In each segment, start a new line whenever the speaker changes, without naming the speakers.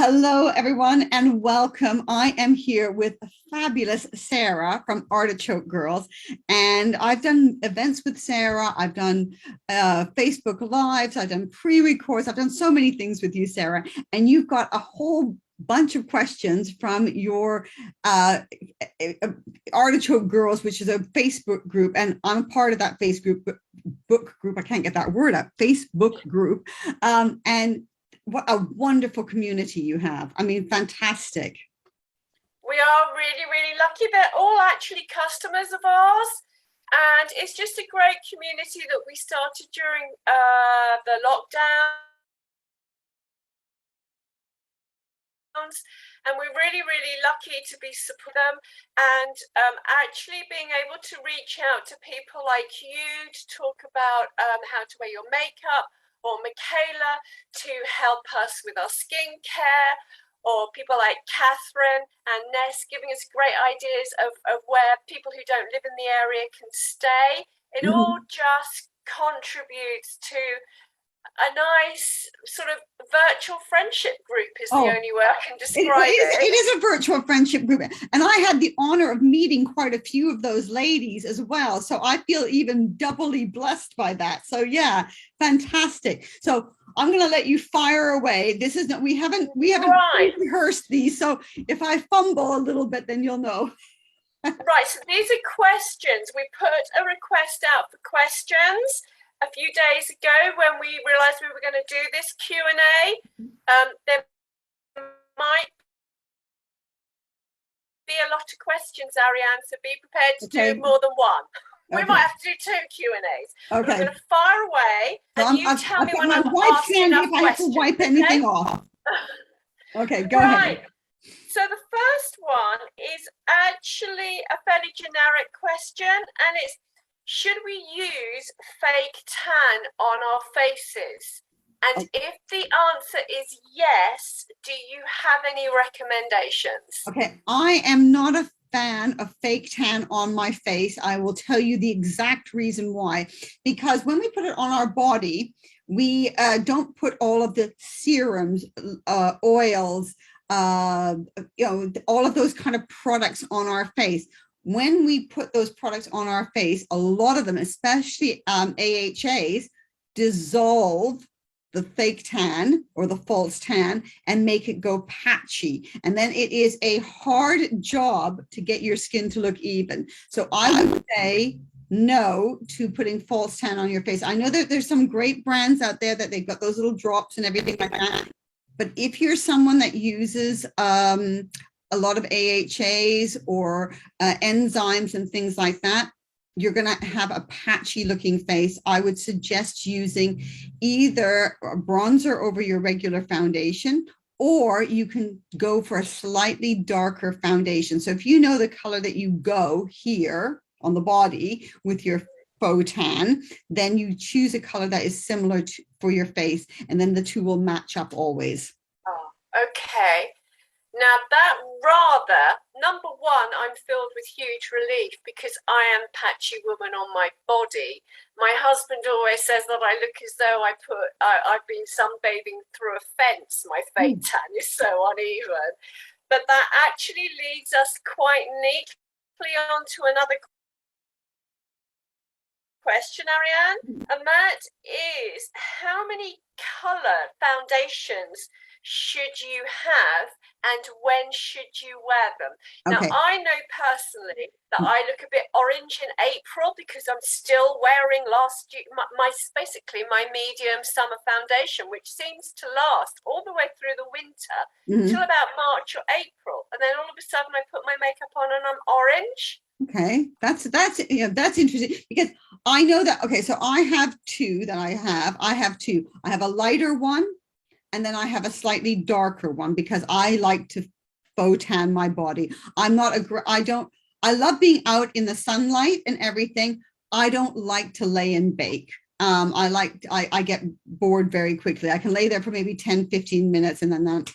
Hello, everyone, and welcome. I am here with fabulous Sarah from Artichoke Girls, and I've done events with Sarah. I've done Facebook Lives. I've done pre-records. I've done so many things with you, Sarah, and you've got a whole bunch of questions from your Artichoke Girls, which is a Facebook group, and I'm part of that Facebook group. I can't get that word up. Facebook group, and what a wonderful community you have. I mean, fantastic.
We are really, really lucky. They're all actually customers of ours. And it's just a great community that we started during the lockdown. And we're really, really lucky to be supporting them and actually being able to reach out to people like you to talk about how to wear your makeup, or Michaela to help us with our skincare, or people like Catherine and Ness giving us great ideas of where people who don't live in the area can stay. It all just contributes to a nice sort of virtual friendship group is the only way I can describe it.
It is a virtual friendship group. And I had the honor of meeting quite a few of those ladies as well. So I feel even doubly blessed by that. So yeah, fantastic. So I'm going to let you fire away. This is not, we haven't rehearsed these. So if I fumble a little bit, then you'll know.
Right. So these are questions. We put a request out for questions a few days ago when we realized we were going to do this Q&A. There might be a lot of questions, Ariane, so be prepared to do more than one. We might have to do 2 Q&As. Okay. I'm going to fire away and you tell me when I'm asking enough questions.
I have to wipe anything off. Okay, go ahead.
So the first one is actually a fairly generic question, and it's, should we use fake tan on our faces? And if the answer is yes, do you have any recommendations?
Okay, I am not a fan of fake tan on my face. I will tell you the exact reason why. Because when we put it on our body, we don't put all of the serums, oils, all of those kind of products on our face. When we put those products on our face, a lot of them, especially AHAs, dissolve the fake tan or the false tan and make it go patchy. And then it is a hard job to get your skin to look even. So I would say no to putting false tan on your face. I know that there's some great brands out there that they've got those little drops and everything like that. But if you're someone that uses a lot of AHAs or enzymes and things like that, you're going to have a patchy looking face. I would suggest using either a bronzer over your regular foundation, or you can go for a slightly darker foundation. So if you know the color that you go here on the body with your faux tan, then you choose a color that is similar to, for your face, and then the two will match up always.
Oh, okay. Now that number one, I'm filled with huge relief because I am a patchy woman on my body. My husband always says that I look as though I've been sunbathing through a fence. My fake tan is so uneven. But that actually leads us quite neatly on to another question, Ariane, and that is, how many color foundations should you have and when should you wear them? Now, I know personally that I look a bit orange in April because I'm still wearing basically my medium summer foundation, which seems to last all the way through the winter till about March or April, and then all of a sudden I put my makeup on and I'm orange.
Okay, that's interesting, because I know that. Okay, so I have two that I have two. I have a lighter one, and then I have a slightly darker one because I like to faux tan my body. I love being out in the sunlight and everything. I don't like to lay and bake. I get bored very quickly. I can lay there for maybe 10, 15 minutes and then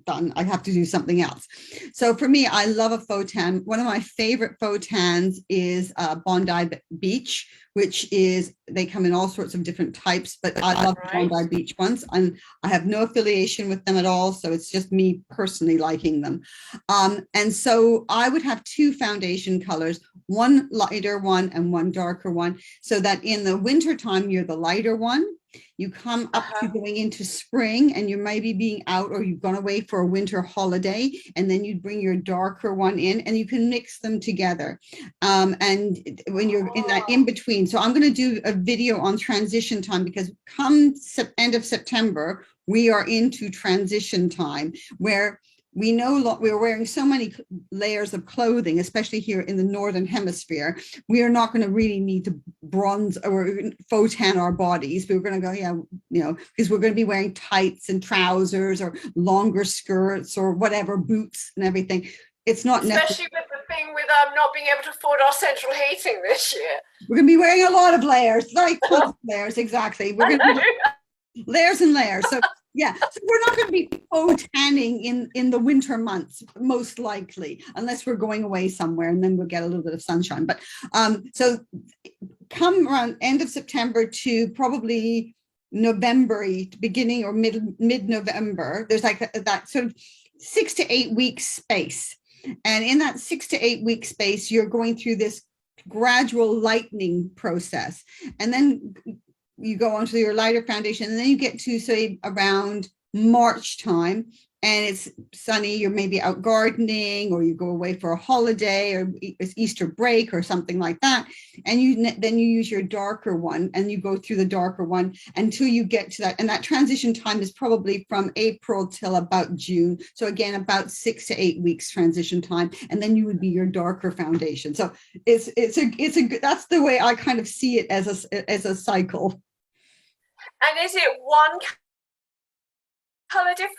done. I have to do something else. So for me, I love a faux tan. One of my favorite faux tans is Bondi Beach, which is, they come in all sorts of different types, but I love the Bondi Beach ones. And I have no affiliation with them at all. So it's just me personally liking them. And so I would have two foundation colors, one lighter one and one darker one, so that in the winter time, you're the lighter one. You come up to going into spring and you might be being out, or you've gone away for a winter holiday, and then you bring your darker one in and you can mix them together. And when you're in that in between, so I'm going to do a video on transition time, because come end of September, we are into transition time, where we know we're wearing so many layers of clothing, especially here in the Northern Hemisphere. We are not going to really need to bronze or faux tan our bodies. We're going to go, yeah, you know, because we're going to be wearing tights and trousers or longer skirts or whatever, boots and everything. It's not
especially with the thing with not being able to afford our central heating this year.
We're going to be wearing a lot of layers, like tons of layers, exactly. We're going to be layers and layers. So yeah, so we're not going to be faux tanning in the winter months, most likely, unless we're going away somewhere, and then we'll get a little bit of sunshine. But so come around end of September to probably November, beginning or mid-November, there's like that sort of 6 to 8 week space. And in that 6 to 8 week space, you're going through this gradual lightening process. And then you go on to your lighter foundation, and then you get to, say, around March time, and it's sunny, you're maybe out gardening, or you go away for a holiday, or it's Easter break or something like that, and then you use your darker one, and you go through the darker one until you get to that. And that transition time is probably from April till about June. So again, about 6 to 8 weeks transition time, and then you would be your darker foundation. So it's a that's the way I kind of see it as a cycle.
And is it one color difference?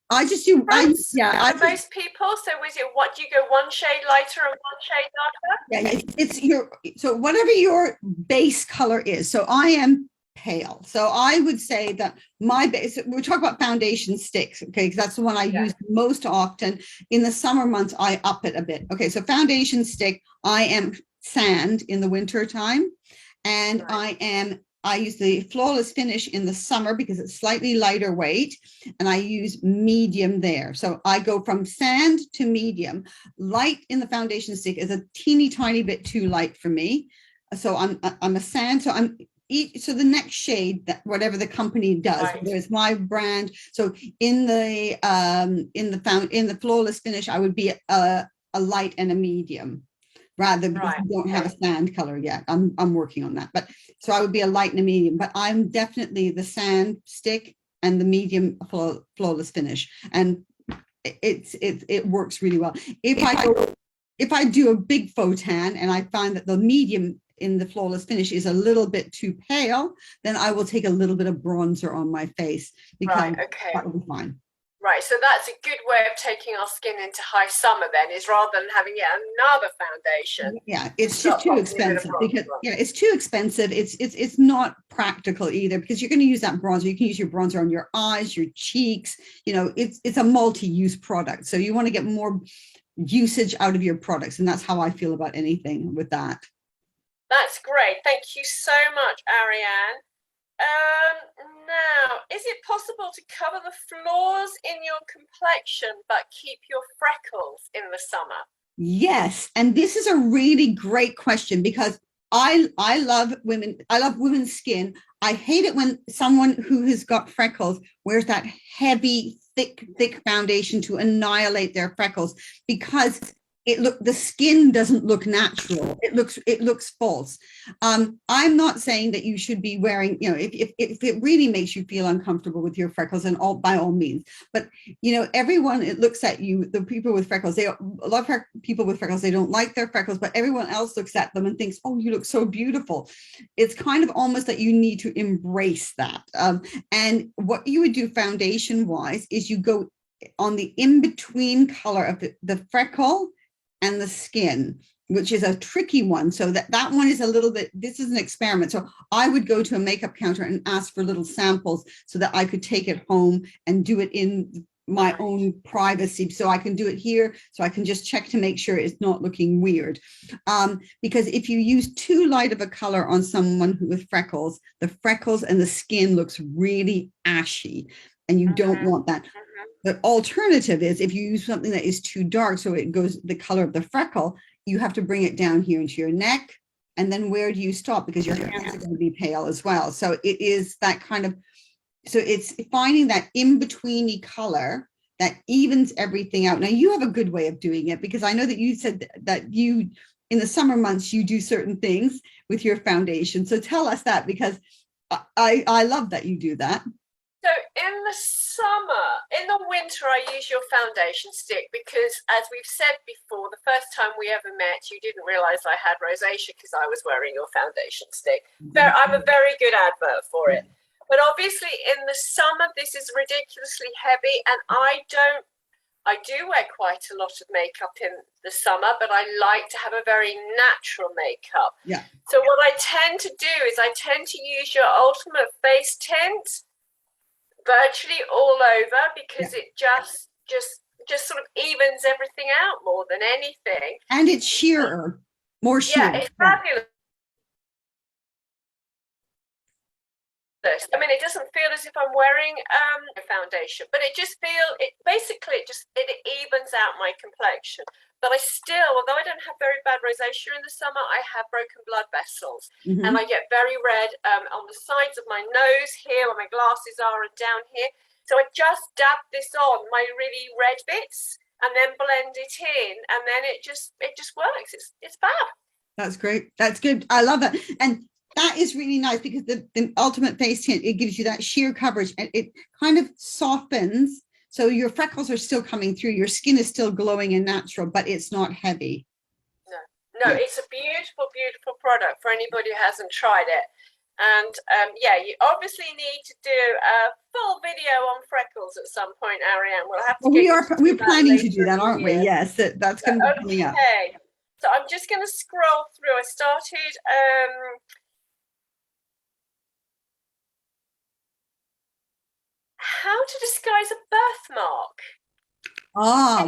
I just do,
most people. So is it, what do you go, one shade lighter and one shade darker?
Yeah, it's your, so whatever your base color is. So I am pale. So I would say that my base, we're talking about foundation sticks, okay, because that's the one I use most often. In the summer months, I up it a bit. Okay, so foundation stick, I am sand in the winter time, and I use the Flawless Finish in the summer because it's slightly lighter weight, and I use medium there. So I go from sand to medium. Light in the foundation stick is a teeny tiny bit too light for me. So I'm a sand. So so the next shade, that whatever the company does, whether it's my brand. So in the Flawless Finish, I would be a light and a medium, rather, because we don't have a sand color yet. I'm working on that, but so I would be a light and a medium, but I'm definitely the sand stick and the medium Flawless Finish, and it works really well. If I do a big faux tan and I find that the medium in the Flawless Finish is a little bit too pale, then I will take a little bit of bronzer on my face, because that will be fine.
Right, so that's a good way of taking our skin into high summer then, is rather than having yet another foundation.
Yeah, it's just too expensive, because it's too expensive. It's not practical either, because you're going to use that bronzer. You can use your bronzer on your eyes, your cheeks. You know, it's a multi-use product. So you want to get more usage out of your products. And that's how I feel about anything with that.
That's great. Thank you so much, Ariane. Now, is it possible to cover the flaws in your complexion but keep your freckles in the summer?
Yes, and this is a really great question, because I love women. I love women's skin. I hate it when someone who has got freckles wears that heavy, thick foundation to annihilate their freckles, because the skin doesn't look natural. It looks false. I'm not saying that you should be wearing, you know, if it really makes you feel uncomfortable with your freckles, and by all means. But you know, everyone, it looks at you, the people with freckles, a lot of people with freckles, they don't like their freckles, but everyone else looks at them and thinks, oh, you look so beautiful. It's kind of almost that you need to embrace that. And what you would do foundation wise is you go on the in-between color of the freckle and the skin, which is a tricky one. So that one is a little bit, this is an experiment. So I would go to a makeup counter and ask for little samples so that I could take it home and do it in my own privacy, so I can do it here, so I can just check to make sure it's not looking weird. Because if you use too light of a color on someone who with freckles, the freckles and the skin looks really ashy, and you don't want that. The alternative is if you use something that is too dark, so it goes the color of the freckle, you have to bring it down here into your neck, and then where do you stop? Because your hands are going to be pale as well. So it is that kind of, so it's finding that in-betweeny color that evens everything out. Now you have a good way of doing it, because I know that you said that you, in the summer months, you do certain things with your foundation. So tell us that, because I love that you do that.
So in the summer, in the winter, I use your foundation stick because, as we've said before, the first time we ever met, you didn't realize I had rosacea because I was wearing your foundation stick. I'm a very good advert for it. But obviously in the summer, this is ridiculously heavy, and I do wear quite a lot of makeup in the summer, but I like to have a very natural makeup.
Yeah.
So what I tend to do is I tend to use your Ultimate Face Tint virtually all over, because it just sort of evens everything out more than anything.
And it's sheerer, more sheer.
Yeah, it's fabulous. I mean, it doesn't feel as if I'm wearing foundation, but it basically evens out my complexion. But I still, although I don't have very bad rosacea in the summer, I have broken blood vessels, and I get very red on the sides of my nose here, where my glasses are, and down here. So I just dab this on my really red bits and then blend it in, and then it just works. It's fab.
That's great. That's good. I love it. And that is really nice, because the Ultimate Face Tint, it gives you that sheer coverage, and it kind of softens. So your freckles are still coming through. Your skin is still glowing and natural, but it's not heavy.
No, it's a beautiful, beautiful product for anybody who hasn't tried it. And yeah, you obviously need to do a full video on freckles at some point, Ariane. We'll have to.
We're planning to do that, aren't we? Yes, that's going to be coming up.
Okay, so I'm just going to scroll through. I started. How to disguise a birthmark.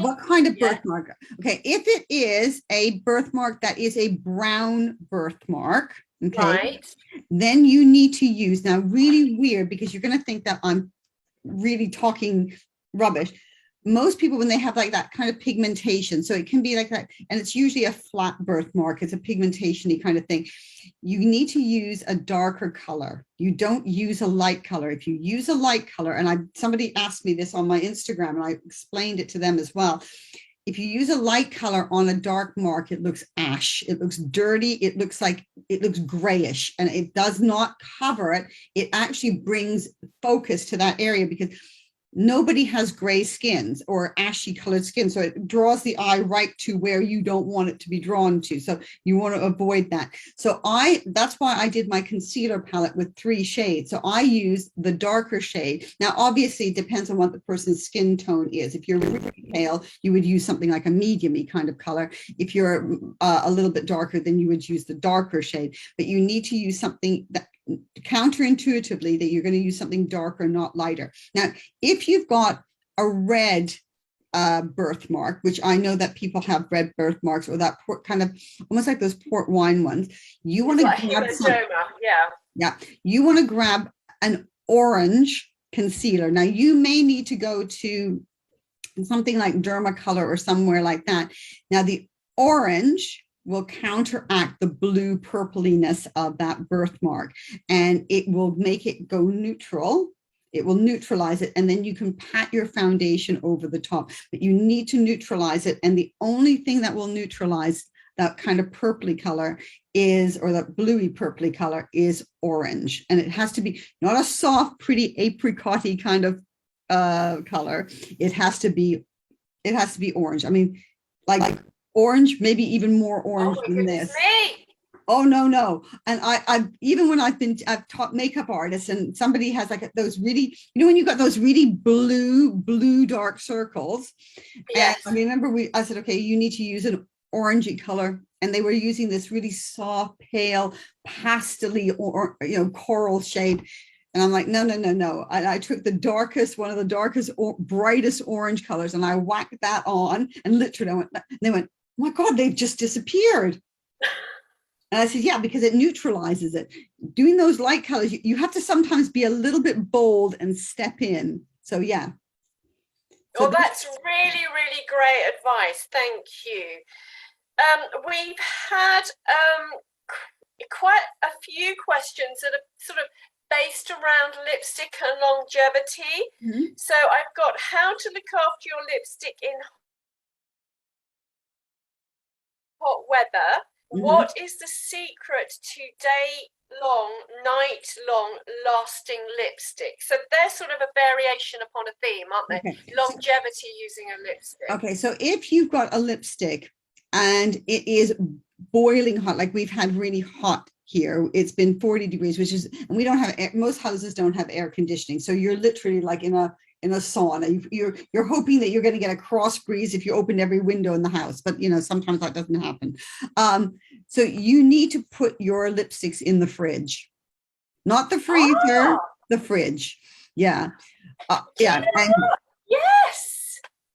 What kind of birthmark? Okay, if it is a birthmark that is a brown birthmark, okay, then you need to use, now really weird, because you're going to think that I'm really talking rubbish. Most people, when they have like that kind of pigmentation, so it can be like that, and it's usually a flat birthmark, it's a pigmentation-y kind of thing, you need to use a darker color. You don't use a light color. If you use a light color, and somebody asked me this on my Instagram, and I explained it to them as well. If you use a light color on a dark mark, it looks ash, it looks dirty, it looks grayish, and it does not cover it. It actually brings focus to that area, because nobody has gray skins or ashy colored skin. So it draws the eye right to where you don't want it to be drawn to. So you want to avoid that. So that's why I did my concealer palette with 3 shades. So I use the darker shade. Now, obviously it depends on what the person's skin tone is. If you're really pale, you would use something like a medium-y kind of color. If you're a little bit darker, then you would use the darker shade. But you need to use something that counterintuitively, that you're going to use something darker, not lighter. Now, if you've got a red birthmark, which I know that people have red birthmarks, or that kind of almost like those port wine ones, you want to grab you want to grab an orange concealer. Now, you may need to go to something like Dermacolor or somewhere like that. Now, the orange will counteract the blue purpliness of that birthmark, and it will make it go neutral. It will neutralize it, and then you can pat your foundation over the top, but you need to neutralize it. And the only thing that will neutralize that kind of purpley color is, or that bluey purpley color, is orange. And it has to be not a soft, pretty apricot-y kind of color. It has to be orange. I mean, like orange, maybe even more orange than this. Oh, no. And I even when I've taught makeup artists, and somebody has like those really, when you got those really blue dark circles. Yes. And I remember I said, okay, you need to use an orangey color. And they were using this really soft, pale, pastel-y, or coral shade. And I'm like, no, no, no, no. I took the darkest, one of the darkest, brightest orange colors, and I whacked that on, and literally I went, and they went, oh my God, they've just disappeared. And I said, yeah, because it neutralizes it. Doing those light colors, you have to sometimes be a little bit bold and step in. So yeah.
Well, that's really, really great advice. Thank you. We've had quite a few questions that are sort of based around lipstick and longevity.
Mm-hmm.
So I've got how to look after your lipstick in hot weather. Mm-hmm. What is the secret to day-long, night-long lasting lipstick? So they're sort of a variation upon a theme, aren't they? Okay. Longevity using a lipstick.
Okay, so if you've got a lipstick and it is boiling hot, like we've had really hot here, it's been 40 degrees, which is, and we don't have air, most houses don't have air conditioning, so you're literally like in a sauna. You're hoping that you're going to get a cross breeze if you open every window in the house, but you know, sometimes that doesn't happen. So you need to put your lipsticks in the fridge, not the freezer, the fridge. Yeah. Yeah. And
yes.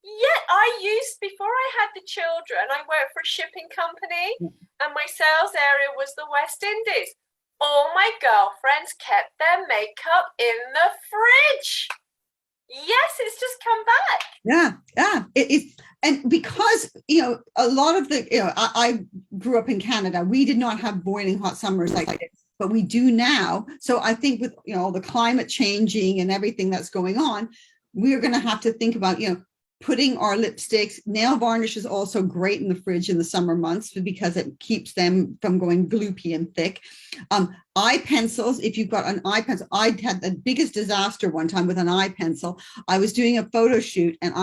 Yeah, I used, before I had the children, I worked for a shipping company, and my sales area was the West Indies. All my girlfriends kept their makeup in the fridge. Yes, it's just come back.
Yeah, yeah. It is, and because you know, a lot of the, you know, I grew up in Canada. We did not have boiling hot summers like this, but we do now. So I think with, you know, the climate changing and everything that's going on, we're going to have to think about, you know, putting our lipsticks. Nail varnish is also great in the fridge in the summer months because it keeps them from going gloopy and thick. Eye pencils, if you've got an eye pencil, I had the biggest disaster one time with an eye pencil. I was doing a photo shoot in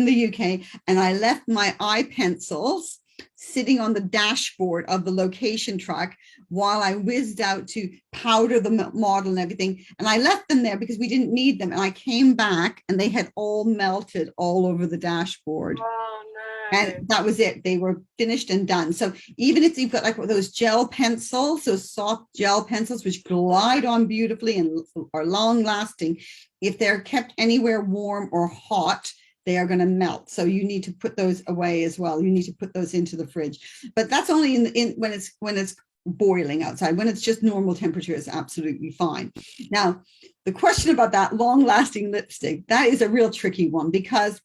the UK, and I left my eye pencils sitting on the dashboard of the location truck while I whizzed out to powder the model and everything. And I left them there because we didn't need them. And I came back and they had all melted all over the dashboard.
Oh, no.
And that was it. They were finished and done. So even if you've got like those gel pencils, those soft gel pencils, which glide on beautifully and are long lasting, if they're kept anywhere warm or hot, they are going to melt. So you need to put those away as well. You need to put those into the fridge, but that's only when it's boiling outside. When it's just normal temperature, it's absolutely fine. Now, the question about that long lasting lipstick, that is a real tricky one because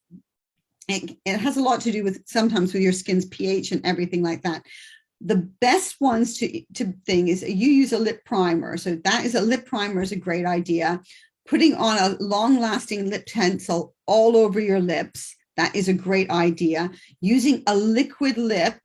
it has a lot to do with sometimes with your skin's pH and everything like that. The best ones to thing is you use a lip primer. So that is a lip primer is a great idea. Putting on a long-lasting lip pencil all over your lips, that is a great idea. Using a liquid lip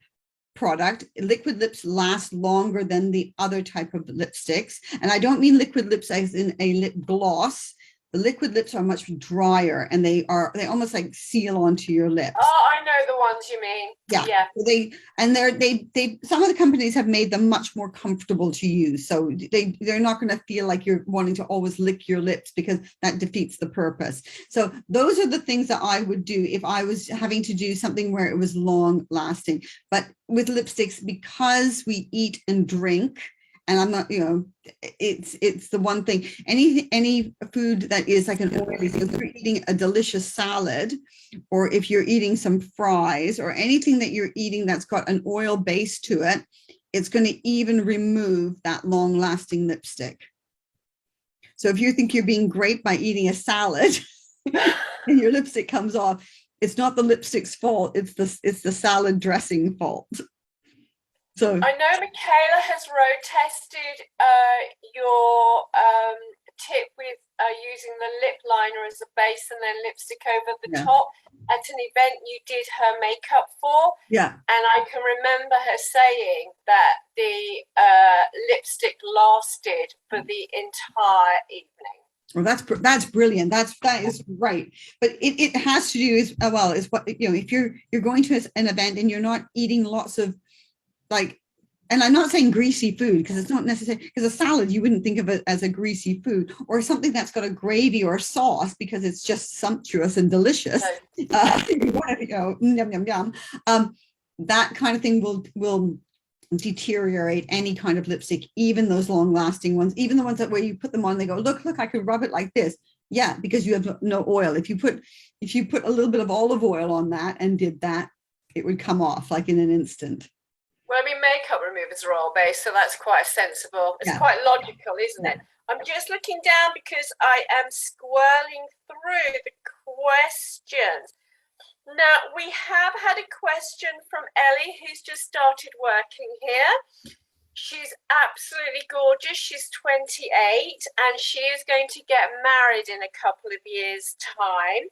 product, liquid lips last longer than the other type of lipsticks. And I don't mean liquid lips as in a lip gloss. The liquid lips are much drier, and they almost like seal onto your lips.
Oh, I know the ones you mean.
Yeah. They some of the companies have made them much more comfortable to use. So they're not going to feel like you're wanting to always lick your lips because that defeats the purpose. So those are the things that I would do if I was having to do something where it was long lasting. But with lipsticks, because we eat and drink, and I'm not, you know, it's the one thing, any food that is like an oily thing, if you're eating a delicious salad, or if you're eating some fries or anything that you're eating that's got an oil base to it, it's going to even remove that long lasting lipstick. So if you think you're being great by eating a salad and your lipstick comes off, it's not the lipstick's fault, it's the salad dressing fault. So
I know Michaela has road tested your tip with using the lip liner as a base and then lipstick over the top at an event you did her makeup for.
Yeah.
And I can remember her saying that the lipstick lasted for the entire evening.
Well, that's brilliant. That is right. But it has to do is what, you know, if you're going to an event and you're not eating lots of like, and I'm not saying greasy food because it's not necessary, because a salad, you wouldn't think of it as a greasy food, or something that's got a gravy or a sauce because it's just sumptuous and delicious. You want to, you know, yum, yum, yum. That kind of thing will deteriorate any kind of lipstick, even those long lasting ones, even the ones that where you put them on, they go, look, I could rub it like this. Yeah, because you have no oil. If you put a little bit of olive oil on that and did that, it would come off like in an instant.
Well, I mean, makeup removers are oil-based, so that's quite sensible. It's quite logical, isn't it? I'm just looking down because I am scrolling through the questions. Now, we have had a question from Ellie, who's just started working here. She's absolutely gorgeous. She's 28 and she is going to get married in a couple of years' time.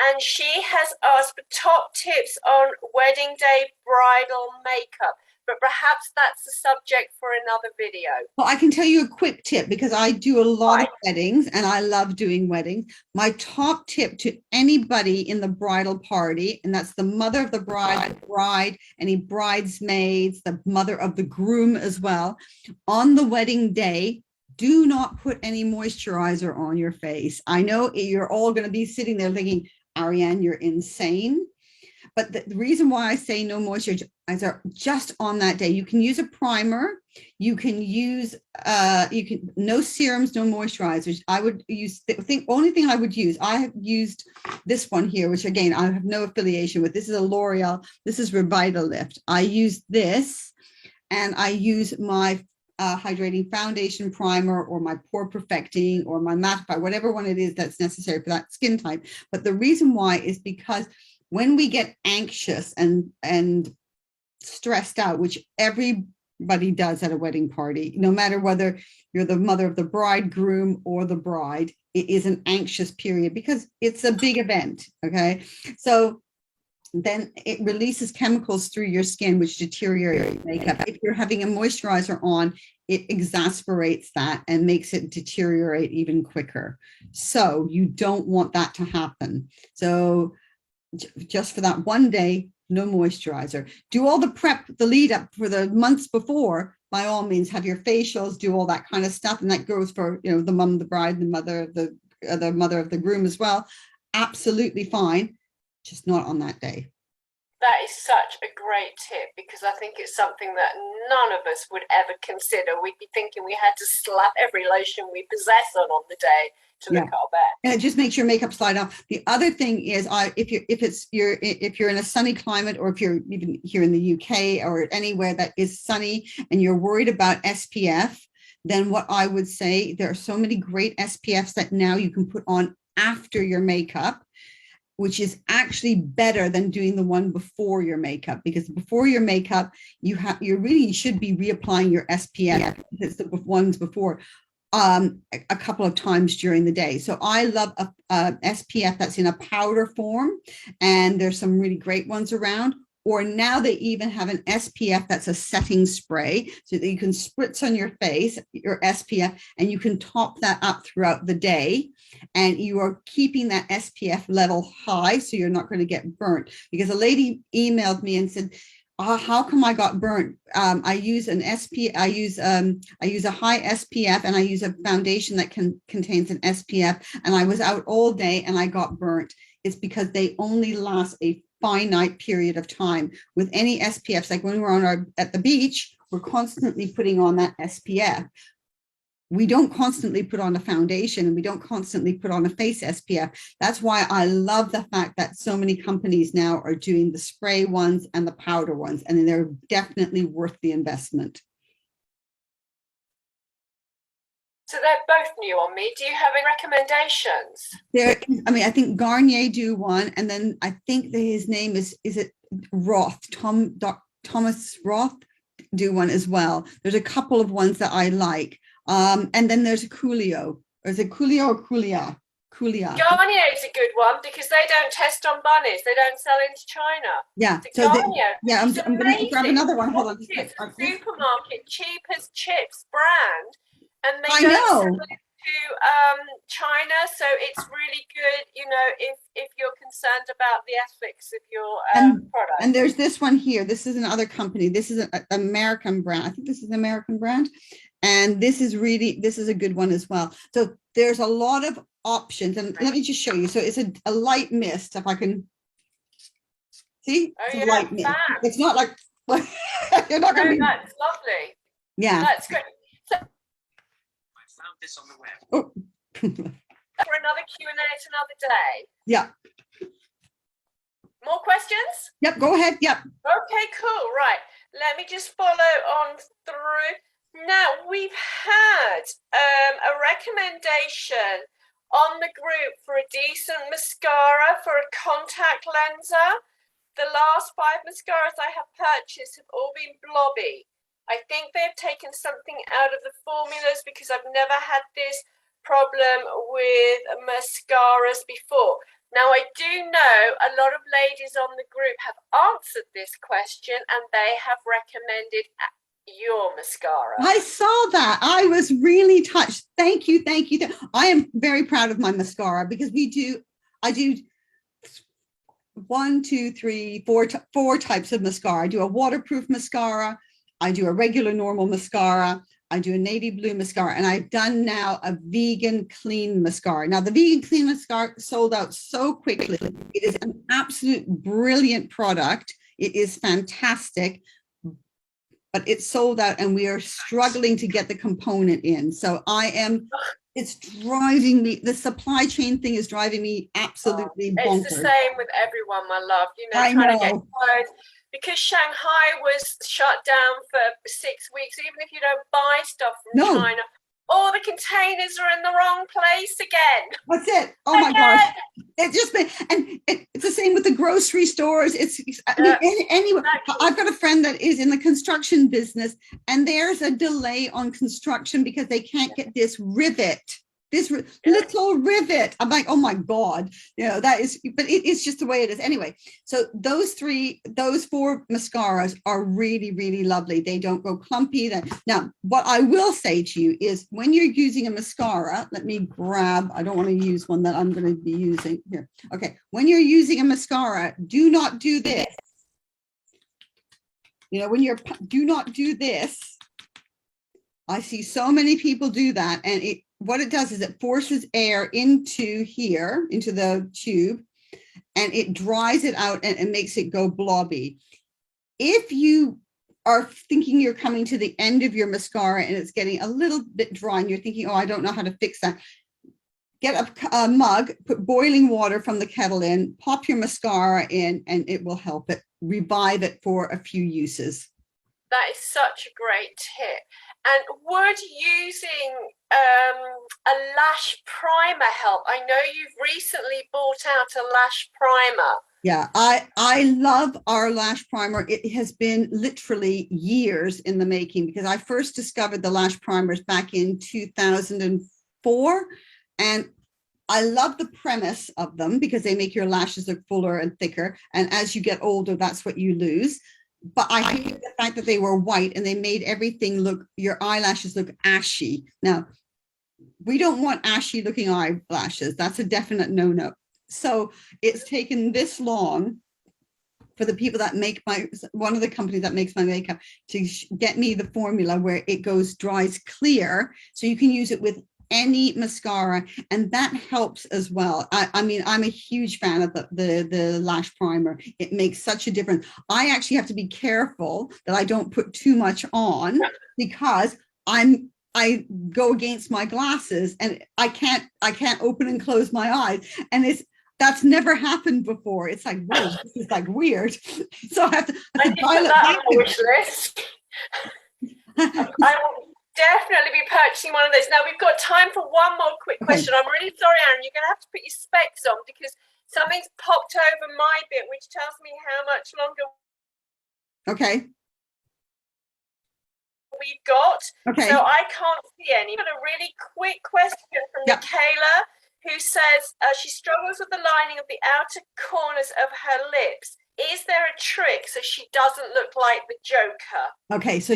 And she has asked for top tips on wedding day bridal makeup. But perhaps that's the subject for another video.
Well, I can tell you a quick tip because I do a lot of weddings and I love doing weddings. My top tip to anybody in the bridal party, and that's the mother of the bride, any bridesmaids, the mother of the groom as well, on the wedding day, do not put any moisturizer on your face. I know you're all going to be sitting there thinking, Ariane, you're insane. But the reason why I say no moisturizer just on that day, you can use a primer, you can use no serums, no moisturizers. I would use only thing I would use. I have used this one here, which again I have no affiliation with. This is a L'Oreal. This is Revitalift. I use this, and I use my hydrating foundation primer or my pore perfecting or my mattify, whatever one it is that's necessary for that skin type. But the reason why is because when we get anxious and stressed out, which everybody does at a wedding party, no matter whether you're the mother of the bridegroom or the bride, it is an anxious period because it's a big event. Okay. So then it releases chemicals through your skin, which deteriorate makeup. If you're having a moisturizer on, it exasperates that and makes it deteriorate even quicker. So you don't want that to happen. So just for that one day, no moisturizer. Do all the prep, the lead up for the months before, by all means, have your facials, do all that kind of stuff. And that goes for, the mom, the bride, the mother of the groom as well. Absolutely fine. Just not on that day.
That is such a great tip because I think it's something that none of us would ever consider. We'd be thinking we had to slap every lotion we possess on the day to look our best.
And it just makes your makeup slide off. The other thing is, if you're in a sunny climate, or if you're even here in the UK or anywhere that is sunny and you're worried about SPF, then what I would say, there are so many great SPFs that now you can put on after your makeup, which is actually better than doing the one before your makeup, because before your makeup, you really should be reapplying your SPF, if it's the ones before, a couple of times during the day. So I love a SPF that's in a powder form, and there's some really great ones around. Or now they even have an SPF that's a setting spray, so that you can spritz on your face, your SPF, and you can top that up throughout the day. And you are keeping that SPF level high, so you're not going to get burnt. Because a lady emailed me and said, how come I got burnt? I use an SPF, I use a high SPF, and I use a foundation that contains an SPF, and I was out all day and I got burnt. It's because they only last a finite period of time. With any SPFs, like when we're at the beach, we're constantly putting on that SPF. We don't constantly put on a foundation, and we don't constantly put on a face SPF. That's why I love the fact that so many companies now are doing the spray ones and the powder ones, and they're definitely worth the investment.
So they're both new on me. Do you have any recommendations?
I think Garnier do one, and then I think that his name is it Roth, Thomas Roth do one as well. There's a couple of ones that I like. And then there's a Coolio. Or is it Coolio or Coolia?
Garnier is a good one because they don't test on bunnies. They don't sell into China.
Yeah.
So Garnier.
I'm going to grab another one. Hold on.
It's a supermarket, cheap as chips brand, and they
don't
sell it to China. So it's really good, if you're concerned about the ethics of your product.
And there's this one here. This is another company. This is an American brand. I think this is an American brand. And this is a good one as well. So there's a lot of options. And let me just show you. So it's a light mist, if I can see. It's a light mist. It's not like You're not
No,
going to be.
that's lovely.
Yeah.
That's great. So
I found this on the web.
Oh.
for another Q&A at another day.
Yeah.
More questions?
Yep. Go ahead. Yep.
Okay, cool. Right. Let me just follow on through. Now, we've had a recommendation on the group for a decent mascara for a contact lenser. The last 5 mascaras I have purchased have all been blobby. I think they've taken something out of the formulas because I've never had this problem with mascaras before. Now, I do know a lot of ladies on the group have answered this question and they have recommended your mascara.
I saw that. I was really touched. Thank you. Thank you. I am very proud of my mascara because I do 1, 2, 3, 4 types of mascara. I do a waterproof mascara. I do a regular normal mascara. I do a navy blue mascara, and I've done now a vegan clean mascara. Now the vegan clean mascara sold out so quickly. It is an absolute brilliant product. It is fantastic, but it's sold out and we are struggling to get the component in. So it's driving me, the supply chain thing is driving me absolutely bonkers.
It's the same with everyone, my love,
I
trying to get
know.
clothes. Because Shanghai was shut down for 6 weeks, even if you don't buy stuff from China, all the containers are in the wrong place again.
That's it. Oh my gosh. It's just been, and it's the same with the grocery stores. Anyway, I've got a friend that is in the construction business, and there's a delay on construction because they can't get this rivet. Little rivet. I'm like, oh my God, that is, but it's just the way it is. Anyway, so those 4 mascaras are really, really lovely. They don't go clumpy. Now, what I will say to you is when you're using a mascara, let me grab, I don't want to use one that I'm going to be using here. Okay. When you're using a mascara, do not do this. Do not do this. I see so many people do that, and what it does is it forces air into here, into the tube, and it dries it out and it makes it go blobby. If you are thinking you're coming to the end of your mascara and it's getting a little bit dry and you're thinking, oh, I don't know how to fix that, get a mug, put boiling water from the kettle in, pop your mascara in, and it will help it revive it for a few uses.
That is such a great tip. And would using a lash primer help? I know you've recently bought out a lash primer.
Yeah, I love our lash primer. It has been literally years in the making because I first discovered the lash primers back in 2004. And I love the premise of them because they make your lashes look fuller and thicker. And as you get older, that's what you lose. But I hate the fact that they were white and they made everything look, your eyelashes look ashy. Now, we don't want ashy looking eyelashes. That's a definite no-no. So it's taken this long for the people that make one of the companies that makes my makeup to get me the formula where it dries clear. So you can use it with any mascara, and that helps as well. I mean, I'm a huge fan of the lash primer. It makes such a difference. I actually have to be careful that I don't put too much on because I go against my glasses and I can't open and close my eyes, and that's never happened before. It's like, whoa, this is like weird. So I have to dial it back.
Wish list. I will definitely be purchasing one of those. Now we've got time for one more quick question. I'm really sorry, Aaron, you're going to have to put your specs on because something's popped over my bit, which tells me how much longer.
Okay.
We've got.
Okay.
So I can't see any. But a really quick question from Michaela, who says she struggles with the lining of the outer corners of her lips. Is there a trick so she doesn't look like the Joker? Okay, so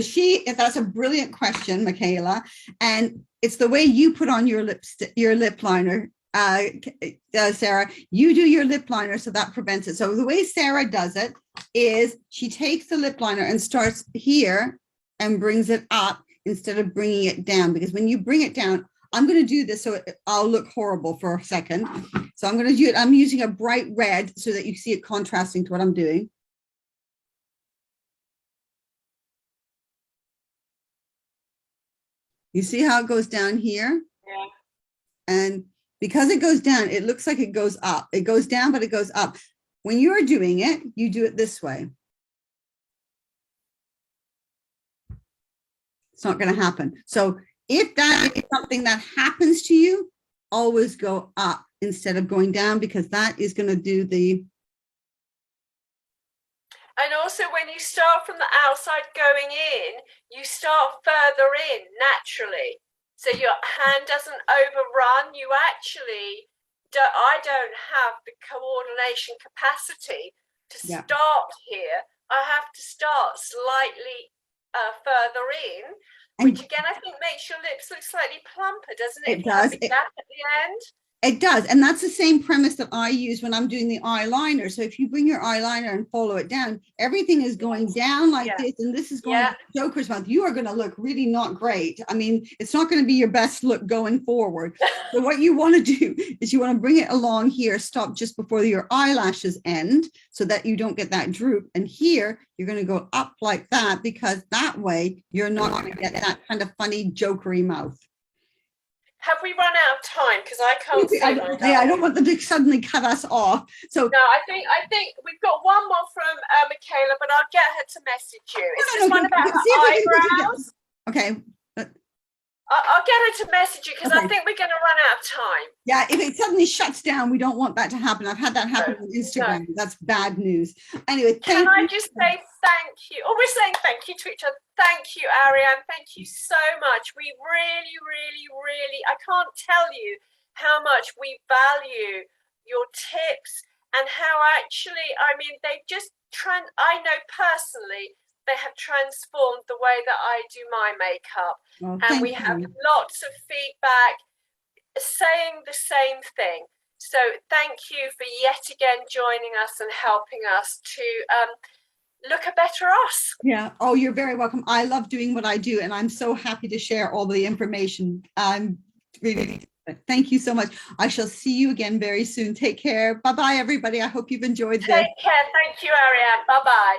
that's a brilliant question, Michaela. And it's the way you put on your lip liner, Sarah. You do your lip liner, so that prevents it. So the way Sarah does it is she takes the lip liner and starts here and brings it up instead of bringing it down. Because when you bring it down, I'm going to do this so I'll look horrible for a second. So I'm going to do it. I'm using a bright red so that you see it contrasting to what I'm doing.
You see how it goes down here?
Yeah.
And because it goes down, it looks like it goes up. It goes down, but it goes up. When you're doing it, you do it this way. It's not going to happen. So if that is something that happens to you, always go up instead of going down, because that is going to do the.
And also when you start from the outside going in, you start further in naturally. So your hand doesn't overrun. You actually, I don't have the coordination capacity to start here. I have to start slightly further in, which again, I think makes your lips look slightly plumper, doesn't it?
It does.
At the end.
It does. And that's the same premise that I use when I'm doing the eyeliner. So if you bring your eyeliner and follow it down, everything is going down like this, and this is going to Joker's mouth. You are going to look really not great. I mean, it's not going to be your best look going forward. So what you want to do is you want to bring it along here, stop just before your eyelashes end so that you don't get that droop. And here, you're going to go up like that, because that way you're not going to get that kind of funny jokery mouth.
Have we run out of time? Because I can't see.
I don't want them to suddenly cut us off. So
no, I think we've got one more from Michaela, but I'll get her to message you. It's just one about her eyebrows.
Okay.
I'll get her to message you, because I think we're going to run out of time.
Yeah, if it suddenly shuts down, we don't want that to happen. I've had that happen on Instagram. No. That's bad news. Anyway,
can I just say thank you? Oh, we're saying thank you to each other. Thank you, Ariane. Thank you so much. We really, really, really, I can't tell you how much we value your tips, and how actually, I mean, they just, I know personally, they have transformed the way that I do my makeup.
Oh,
and we have lots of feedback saying the same thing. So thank you for yet again joining us and helping us to look a better us.
Yeah. Oh, you're very welcome. I love doing what I do, and I'm so happy to share all the information. Really, thank you so much. I shall see you again very soon. Take care. Bye-bye, everybody. I hope you've enjoyed this.
Take care. Thank you, Ariane. Bye-bye.